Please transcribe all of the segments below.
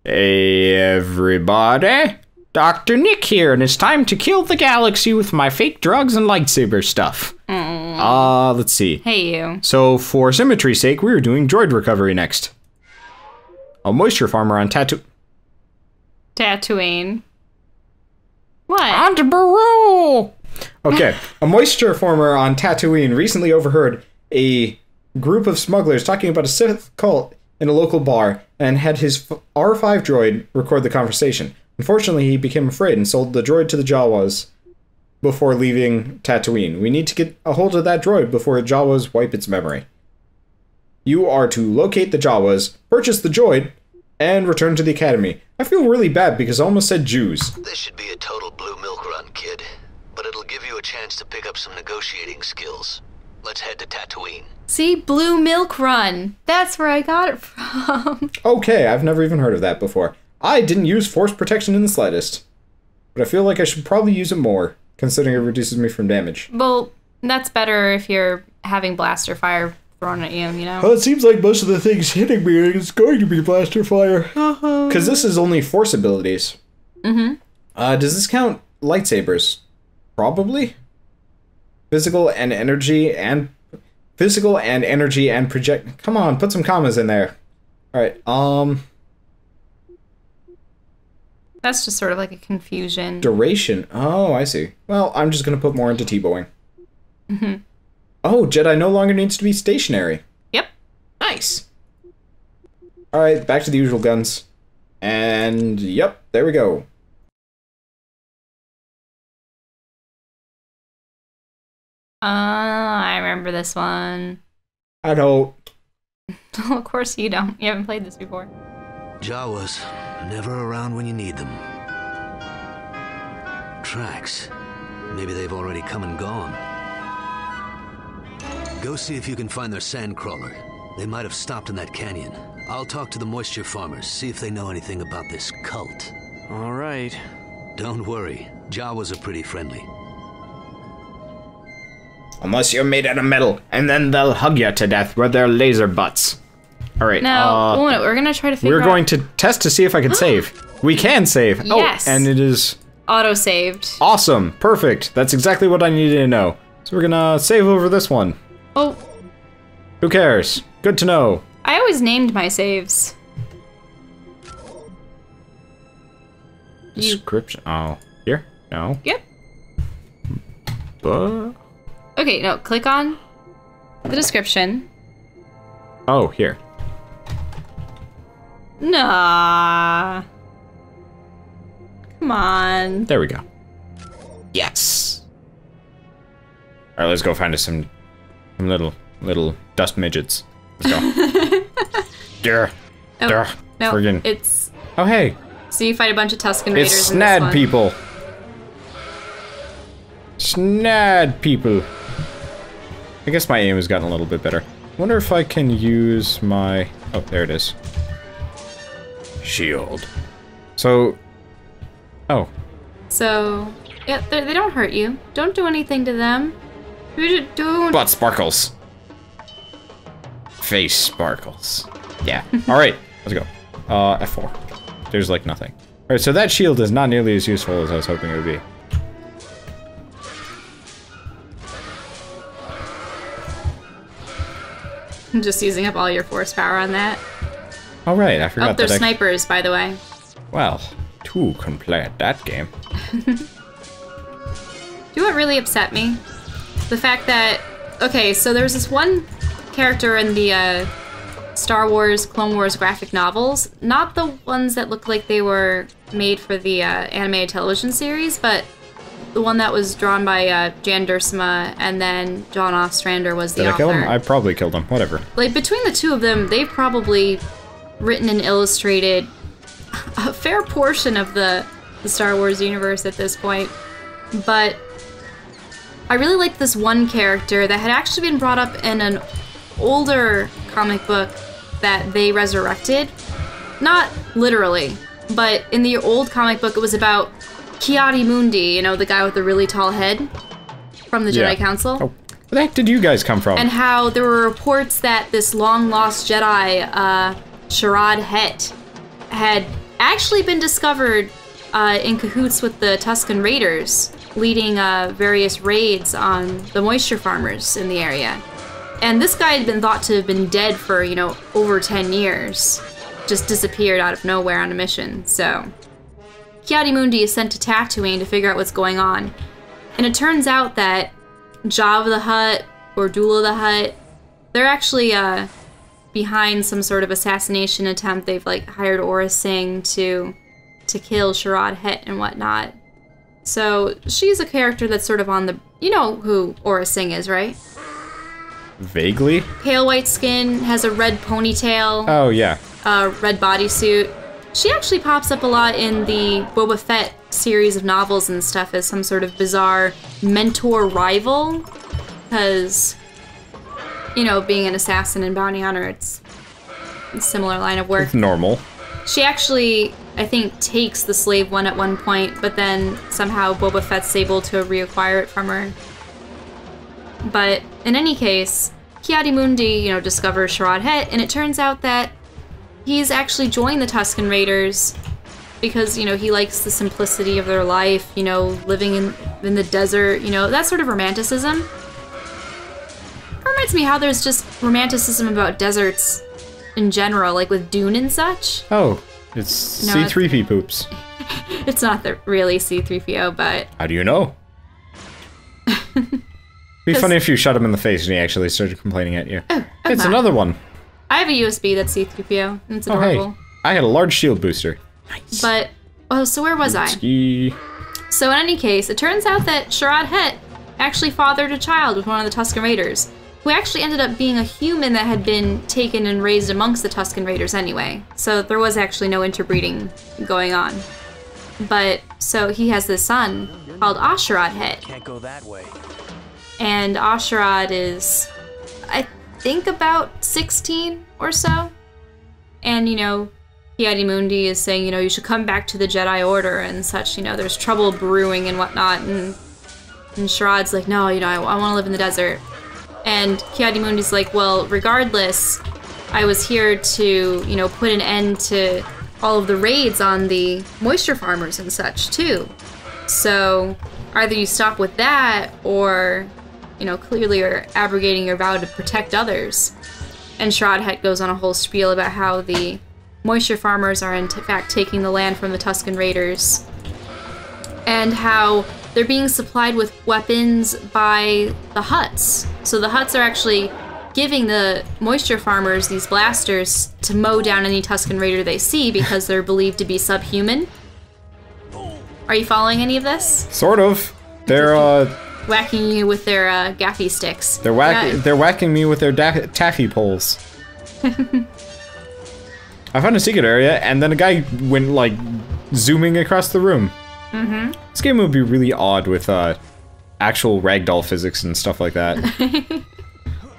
Hey everybody, Dr. Nick here, and it's time to kill the galaxy with my fake drugs and lightsaber stuff. Let's see. Hey you. So for symmetry's sake, we were doing droid recovery next. A moisture farmer on Tatooine. What? On to Baru! Okay, a moisture farmer on Tatooine recently overheard a group of smugglers talking about a Sith cult in a local bar and had his R5 droid record the conversation. Unfortunately, he became afraid and sold the droid to the Jawas before leaving Tatooine. We need to get a hold of that droid before the Jawas wipe its memory. You are to locate the Jawas, purchase the droid, and return to the Academy. I feel really bad because I almost said Jews. This should be a total blue milk run, kid. But it'll give you a chance to pick up some negotiating skills. Let's head to Tatooine. See, Blue Milk Run. That's where I got it from. Okay, I've never even heard of that before. I didn't use force protection in the slightest. But I feel like I should probably use it more, considering it reduces me from damage. Well, that's better if you're having blaster fire thrown at you, you know? Well, it seems like most of the things hitting me is going to be blaster fire. Because this is only force abilities. Mm-hmm. Does this count lightsabers? Probably. Physical and energy and project. Come on, put some commas in there. All right. That's just sort of like a confusion. Duration. Oh, I see. Well, I'm just gonna put more into T-bowing. Mm-hmm. Oh, Jedi no longer needs to be stationary. Yep. Nice. All right, back to the usual guns. And yep, there we go. I remember this one. I don't. Of course you don't. You haven't played this before. Jawas, never around when you need them. Tracks. Maybe they've already come and gone. Go see if you can find their sandcrawler. They might have stopped in that canyon. I'll talk to the moisture farmers, see if they know anything about this cult. All right. Don't worry, Jawas are pretty friendly. Unless you're made out of metal, and then they'll hug you to death with their laser butts. All right. Now, we're gonna try to figure out. We're going to test to see if I can save. We can save. Yes. Oh, and it is auto-saved. Awesome. Perfect. That's exactly what I needed to know. So we're gonna save over this one. Oh. Who cares? Good to know. I always named my saves. Description. Oh, here? No. Yep. Okay, no, click on the description. Oh, here. Nah. Come on. There we go. Yes. All right, let's go find us some little dust midgets. Let's go. No, Friggin'. it's... Oh, hey. So you fight a bunch of Tusken Raiders It's in this Snad one. people. Snad people. I guess my aim has gotten a little bit better. Wonder if I can use my... Oh, there it is. Shield. So... Oh. So... Yeah, they don't hurt you. Don't do anything to them. Don't... Butt sparkles. Face sparkles. Yeah. Alright, let's go. F4. There's like nothing. Alright, so that shield is not nearly as useful as I was hoping it would be. I'm just using up all your force power on that. All right, I forgot that. Oh, they're that snipers, by the way. Well, two can play at that game. Do you know what really upset me? The fact that... Okay, so there's this one character in the Star Wars, Clone Wars graphic novels. Not the ones that look like they were made for the animated television series, but the one that was drawn by Jan Duursema, and then John Ostrander was the author. Did I kill him? I probably killed him. Whatever. Like, between the two of them, they've probably written and illustrated a fair portion of the Star Wars universe at this point. But I really liked this one character that had actually been brought up in an older comic book that they resurrected. Not literally, but in the old comic book, it was about Ki-Adi-Mundi, you know, the guy with the really tall head from the Jedi Council. Oh, where the heck did you guys come from? And how there were reports that this long-lost Jedi, Sharad Het, had actually been discovered in cahoots with the Tusken Raiders, leading various raids on the moisture farmers in the area. And this guy had been thought to have been dead for, you know, over 10 years. Just disappeared out of nowhere on a mission, so... Ki-Adi-Mundi is sent to Tatooine to figure out what's going on. And it turns out that Jabba the Hutt, or Dula the Hutt, they're actually behind some sort of assassination attempt. They've, like, hired Aurra Sing to kill Sharad Het and whatnot. So, she's a character that's sort of on the... You know who Aurra Sing is, right? Vaguely? Pale white skin, has a red ponytail. Oh, yeah. Red bodysuit. She actually pops up a lot in the Boba Fett series of novels and stuff as some sort of bizarre mentor rival. Because, you know, being an assassin and bounty hunter, it's a similar line of work. It's normal. She actually, I think, takes the slave one at one point, but then somehow Boba Fett's able to reacquire it from her. But in any case, Ki-Adi-Mundi, you know, discovers Sharad Het, and it turns out that he's actually joined the Tusken Raiders because, you know, he likes the simplicity of their life, you know, living in the desert, you know, that sort of romanticism. It reminds me how there's just romanticism about deserts in general, like with Dune and such. Oh, it's No, C-3P poops. It's not really C-3PO, but... How do you know? It'd be funny if you shot him in the face and he actually started complaining at you. Oh, It's another one. I have a USB that's C-3PO, and it's adorable. Oh, hey. I had a large shield booster. Nice. But, oh, so where was I? So in any case, it turns out that Sharad Het actually fathered a child with one of the Tusken Raiders, who actually ended up being a human that had been taken and raised amongst the Tusken Raiders anyway. So there was actually no interbreeding going on. But, so he has this son called Asharad Het. Can't go that way. And Asharad is, I think, about 16 or so. And, you know, Ki-Adi-Mundi is saying, you know, you should come back to the Jedi Order and such, you know, there's trouble brewing and whatnot. And Sharad's like, no, you know, I want to live in the desert. And Ki-Adi-Mundi's like, well, regardless, I was here to, you know, put an end to all of the raids on the moisture farmers and such, too. So either you stop with that, or, you know, clearly you're abrogating your vow to protect others. And Sharad Het goes on a whole spiel about how the moisture farmers are in fact taking the land from the Tusken Raiders, and how they're being supplied with weapons by the Hutts. So the Hutts are actually giving the moisture farmers these blasters to mow down any Tusken Raider they see because they're believed to be subhuman. Are you following any of this? Sort of. They're whacking you with their gaffy sticks. They're whacking me with their taffy poles. I found a secret area, and then a guy went, like, zooming across the room. Mm-hmm. This game would be really odd with actual ragdoll physics and stuff like that. Come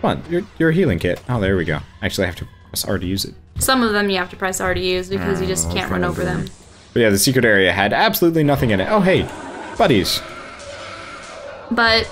on, your healing kit. Oh, there we go. Actually, I have to press R to use it. Some of them you have to press R to use because you just can't run over them. But yeah, the secret area had absolutely nothing in it. Oh, hey, buddies. But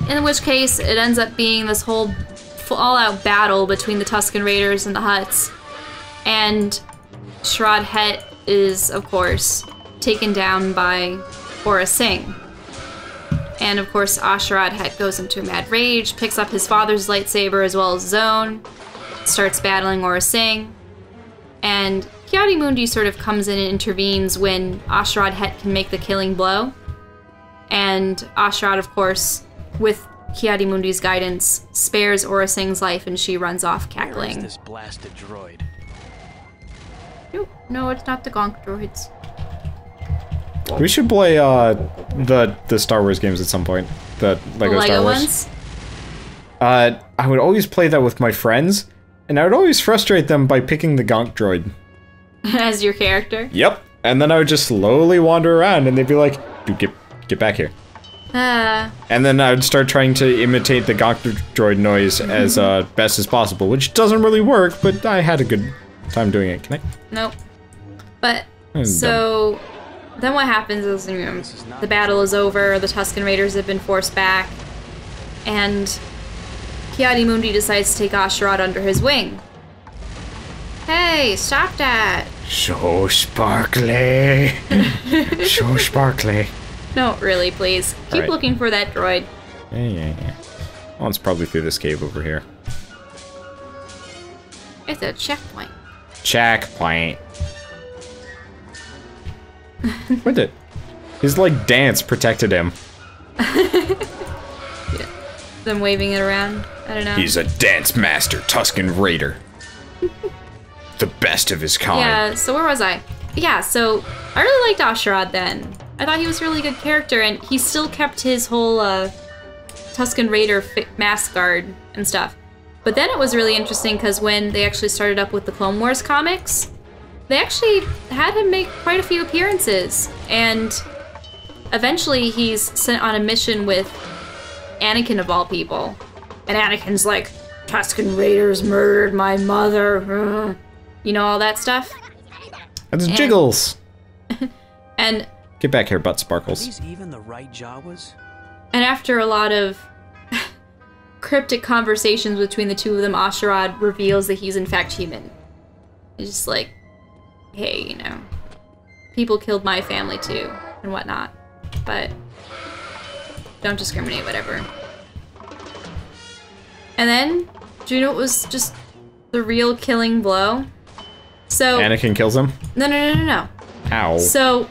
in which case, it ends up being this whole all-out battle between the Tusken Raiders and the Hutts. And Sharad Het is, of course, taken down by Aurra Sing. And of course, Asharad Het goes into a mad rage, picks up his father's lightsaber as well as his own, starts battling Aurra Sing, and Ki-Adi-Mundi sort of comes in and intervenes when Asharad Het can make the killing blow. And Asharad, of course, with Ki-Adi-Mundi's guidance, spares Aurra Sing's life, and she runs off cackling. Where is this blasted droid? No, it's not the Gonk droids. We should play the Star Wars games at some point. The Lego Star Wars ones? I would always play that with my friends, and I would always frustrate them by picking the Gonk droid. As your character? Yep. And then I would just slowly wander around, and they'd be like, dude, get back here. And then I would start trying to imitate the Gonk droid noise as best as possible, which doesn't really work, but I had a good time doing it. Can I? Nope. But, so, then what happens is, you know, the battle is over, the Tusken Raiders have been forced back, and Ki-Adi-Mundi decides to take Asharad under his wing. Hey, stop that! So sparkly. So sparkly. No, really, please. Keep Alright. looking for that droid. Yeah. Well, it's probably through this cave over here. It's a checkpoint. Checkpoint. What did? His like dance protected him. Them waving it around. I don't know. He's a dance master, Tusken Raider. The best of his kind. Yeah, so where was I? Yeah, so I really liked Ashrad then. I thought he was a really good character, and he still kept his whole Tusken Raider mask guard and stuff. But then it was really interesting because when they actually started up with the Clone Wars comics, they actually had him make quite a few appearances. And eventually he's sent on a mission with Anakin of all people. And Anakin's like, Tusken Raiders murdered my mother. You know, all that stuff. That's Jiggles. And Get back here, butt Are sparkles. these even the right Jawas? And after a lot of cryptic conversations between the two of them, Ashrad reveals that he's in fact human. He's just like, hey, you know, people killed my family too, and whatnot. But don't discriminate, whatever. And then, do you know what was just the real killing blow? So Anakin kills him? No. Ow. So,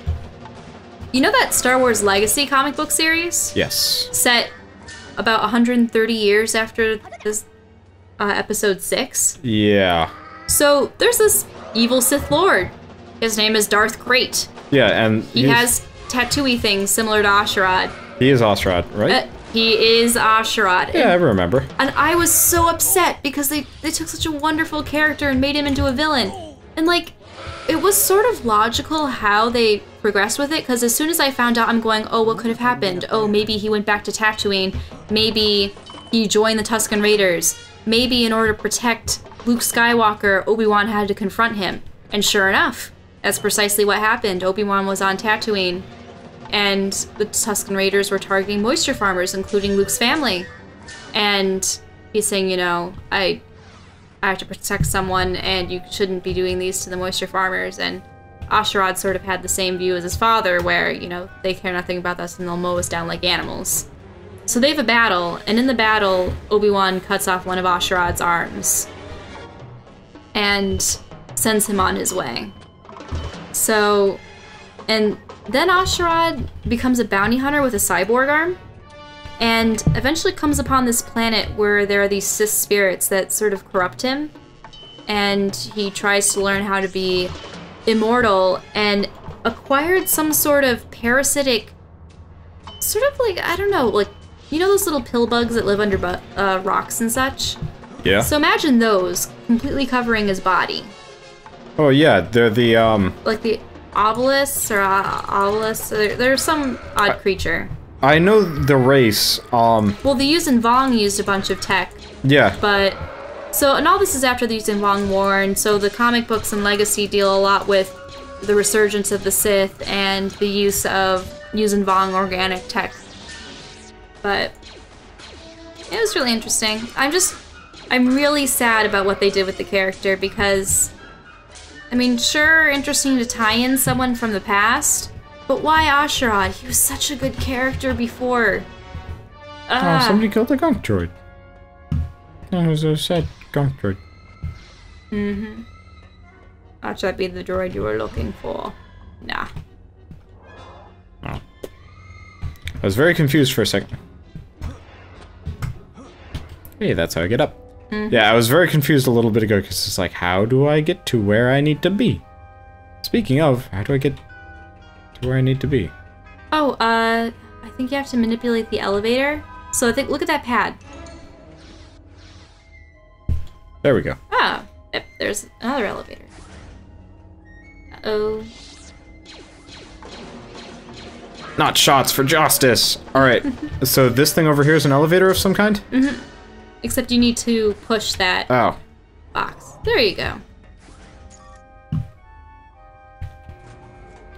you know that Star Wars Legacy comic book series? Yes. Set about 130 years after this episode 6. Yeah. So there's this evil Sith Lord. His name is Darth Krayt. Yeah, and He has tattooy things similar to Ashrad. He is Ashrad, right? He is Ashrad. Yeah, I remember. And I was so upset because they took such a wonderful character and made him into a villain. And like, it was sort of logical how they progressed with it, because as soon as I found out, I'm going, oh, what could have happened? Oh, maybe he went back to Tatooine. Maybe he joined the Tusken Raiders. Maybe in order to protect Luke Skywalker, Obi-Wan had to confront him. And sure enough, that's precisely what happened. Obi-Wan was on Tatooine, and the Tusken Raiders were targeting moisture farmers, including Luke's family. And he's saying, you know, I have to protect someone, and you shouldn't be doing these to the moisture farmers. And Ashrad sort of had the same view as his father, where, you know, they care nothing about us and they'll mow us down like animals. So they have a battle, and in the battle, Obi-Wan cuts off one of Ashrad's arms and sends him on his way. So, and then Ashrad becomes a bounty hunter with a cyborg arm, and eventually comes upon this planet where there are these Sith spirits that sort of corrupt him, and he tries to learn how to be immortal, and acquired some sort of parasitic, sort of like, I don't know, like, you know those little pill bugs that live under rocks and such? Yeah. So imagine those completely covering his body. Oh yeah, they're the Like the obelisks or obelisks. They're some odd creature. I know the race. Well, the Yuuzhan Vong used a bunch of tech, Yeah. but so, and all this is after the Yuuzhan Vong War, and so the comic books and Legacy deal a lot with the resurgence of the Sith and the use of Yuuzhan Vong organic tech. But it was really interesting. I'm really sad about what they did with the character, because, I mean, sure, interesting to tie in someone from the past, but why Ashrad? He was such a good character before. Oh, somebody killed the gunk droid. That was a sad gunk droid. Mm-hmm. Ought that be the droid you were looking for? Nah. Oh. I was very confused for a second. Hey, that's how I get up. Mm-hmm. Yeah, I was very confused a little bit ago, because it's like, how do I get to where I need to be? Speaking of, how do I get to where I need to be? Oh, I think you have to manipulate the elevator. So I think, look at that pad. There we go. Ah, yep, there's another elevator. Uh-oh. Not shots for justice! Alright, so this thing over here is an elevator of some kind? Mm-hmm. Except you need to push that Oh. box. There you go.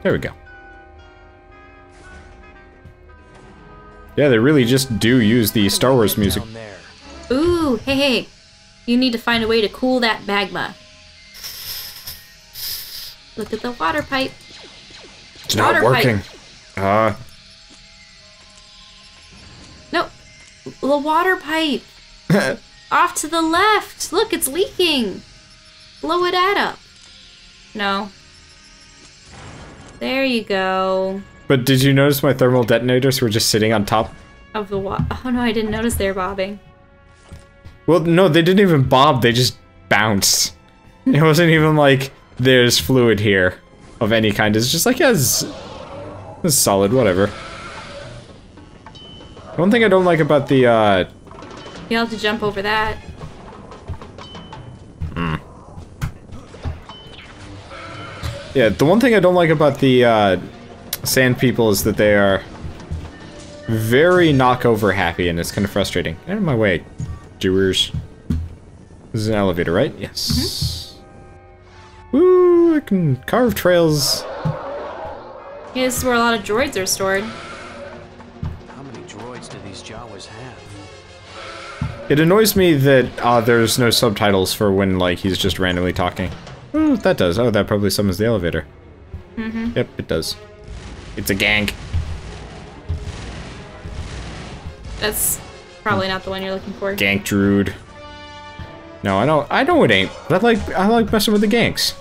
There we go. Yeah, they really just do use the Star Wars music. Down there. Ooh, hey. You need to find a way to cool that magma. Look at the water pipe. It's not working. No, the water pipe. Off to the left. Look, it's leaking. Blow it up. No. There you go. But did you notice my thermal detonators were just sitting on top? Of the water. Oh no, I didn't notice they were bobbing. Well, no, they didn't even bob. They just bounced. It wasn't even like there's fluid here of any kind. It's just like, yeah, it's solid, whatever. One thing I don't like about the, You'll have to jump over that. Yeah, the one thing I don't like about the, sand people is that they are very knockover happy, and it's kind of frustrating. Get out of my way, doers. This is an elevator, right? Yes. Woo, I can carve trails. Yeah, this is where a lot of droids are stored. How many droids do these Jawas have? It annoys me that there's no subtitles for when, like, he's just randomly talking. Oh, that does. Oh, that probably summons the elevator. Yep, it does. It's a gank. That's probably not the one you're looking for. Gank Druid. No, I know it ain't. But I like messing with the ganks.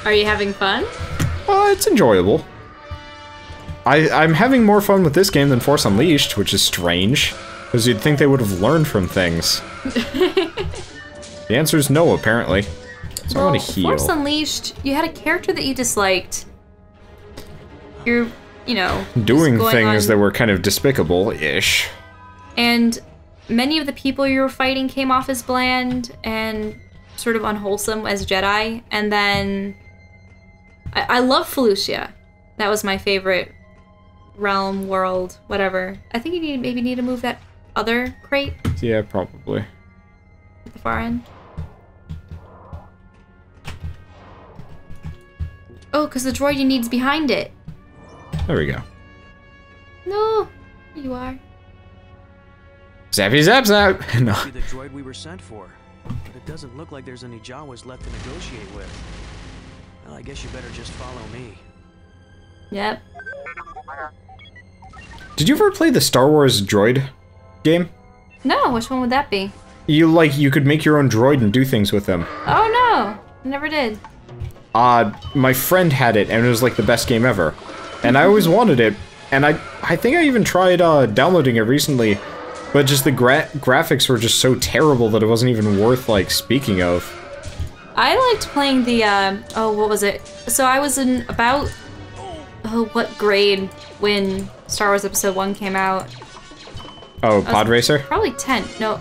Are you having fun? It's enjoyable. I'm having more fun with this game than Force Unleashed, which is strange. Because you'd think they would have learned from things. The answer is no, apparently. So well, I want to heal. Force Unleashed, you had a character that you disliked. You're, you know, doing going things on, that were kind of despicable-ish. And many of the people you were fighting came off as bland and sort of unwholesome as Jedi. And then I love Felucia. That was my favorite realm, world, whatever. I think you maybe need to move that other crate. Yeah, probably. At the far end. Oh, because the droid you need's behind it. There we go. No, there you are. Zappy zap zap! No. Be the droid we were sent for. But it doesn't look like there's any Jawas left to negotiate with. Well, I guess you better just follow me. Yep. Did you ever play the Star Wars droid game? No, which one would that be? You could make your own droid and do things with them. Oh no, I never did. My friend had it, and it was like the best game ever. And I always wanted it, and I think I even tried downloading it recently, but just the graphics were just so terrible that it wasn't even worth, like, speaking of. I liked playing the, oh, what was it? So I was in about, oh, what grade when Star Wars Episode 1 came out? Oh, Pod Racer? Probably 10, no.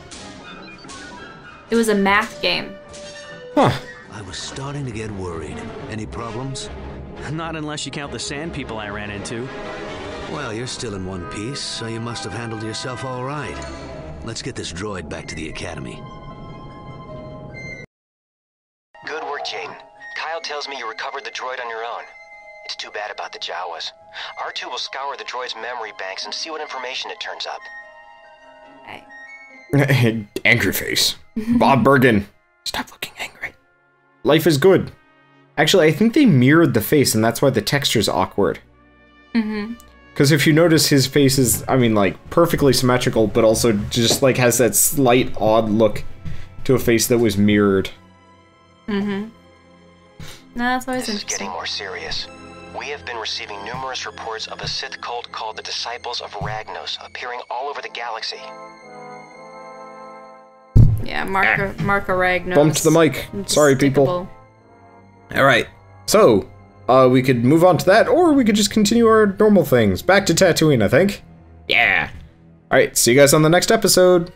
It was a math game. Huh. I was starting to get worried. Any problems? Not unless you count the sand people I ran into. Well, you're still in one piece, so you must have handled yourself all right. Let's get this droid back to the Academy. Good work, Jaden. Kyle tells me you recovered the droid on your own. It's too bad about the Jawas. R2 will scour the droid's memory banks and see what information it turns up. Angry face. Bob Bergen. Stop looking angry. Life is good. Actually, I think they mirrored the face, and that's why the texture's awkward. Because if you notice, his face is, I mean, like, perfectly symmetrical, but also just, like, has that slight, odd look to a face that was mirrored. No, that's always This is interesting. getting more serious. We have been receiving numerous reports of a Sith cult called the Disciples of Ragnos appearing all over the galaxy. Yeah, Marka Ragnos. Bumped the mic. Sorry, people. Alright, so, we could move on to that, or we could just continue our normal things. Back to Tatooine, I think. Yeah. Alright, see you guys on the next episode.